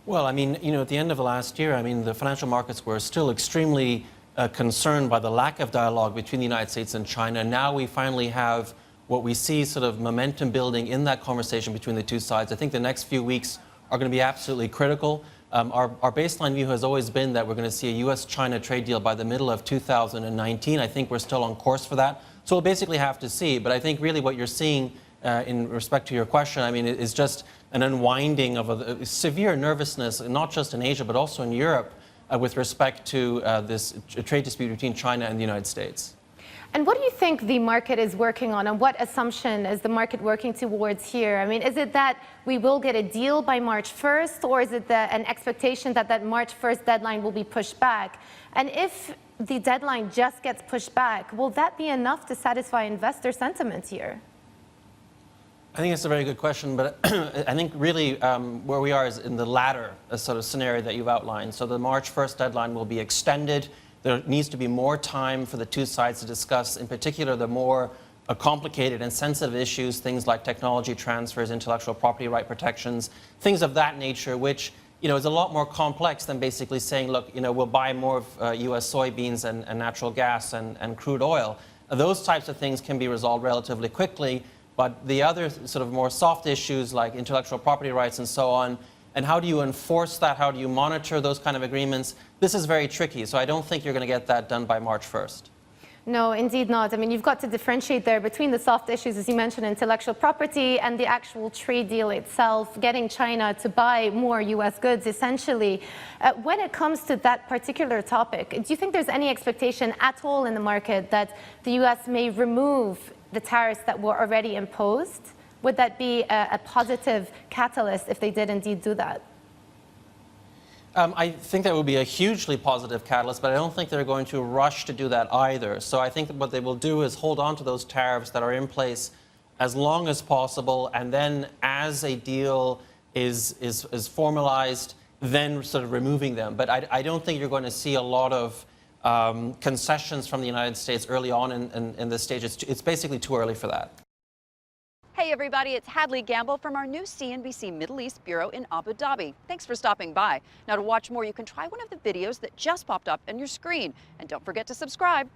Well, I mean, at the end of last year, I mean, the financial markets were still extremely concerned by the lack of dialogue between the United States and China. Now we finally have what we see sort of momentum building in that conversation between the two sides. I think the next few weeks are going to be absolutely critical. Our baseline view has always been that we're going to see a U.S.-China trade deal by the middle of 2019. I think we're still on course for that. So we'll basically have to see. But I think really what you're seeing in respect to your question, I mean, is just an unwinding of a severe nervousness, not just in Asia, but also in Europe, with respect to this trade dispute between China and the United States. And what do you think the market is working on, and what assumption is the market working towards here? I mean, is it that we will get a deal by March 1st, or is it an expectation that that March 1st deadline will be pushed back? And if the deadline just gets pushed back, will that be enough to satisfy investor sentiment here? I think it's a very good question, but I think really where we are is in the latter sort of scenario that you've outlined. So the March 1st deadline will be extended. There needs to be more time for the two sides to discuss, in particular, the more complicated and sensitive issues, things like technology transfers, intellectual property right protections, things of that nature, which is a lot more complex than basically saying, look, we'll buy more of U.S. soybeans and natural gas and crude oil. Those types of things can be resolved relatively quickly, but the other sort of more soft issues like intellectual property rights and so on, and how do you enforce that? How do you monitor those kind of agreements? This is very tricky, so I don't think you're going to get that done by March 1st. No, indeed not. I mean, you've got to differentiate there between the soft issues, as you mentioned, intellectual property, and the actual trade deal itself, getting China to buy more U.S. goods, essentially. When it comes to that particular topic, do you think there's any expectation at all in the market that the U.S. may remove the tariffs that were already imposed? Would that be a positive catalyst if they did indeed do that? I think that would be a hugely positive catalyst, but I don't think they're going to rush to do that either. So I think that what they will do is hold on to those tariffs that are in place as long as possible, and then as a deal is formalized, then sort of removing them. But I don't think you're going to see a lot of concessions from the United States early on in this stage. It's basically too early for that. Hey everybody, it's Hadley Gamble from our new CNBC Middle East Bureau in Abu Dhabi. Thanks for stopping by. Now to watch more, you can try one of the videos that just popped up on your screen. And don't forget to subscribe.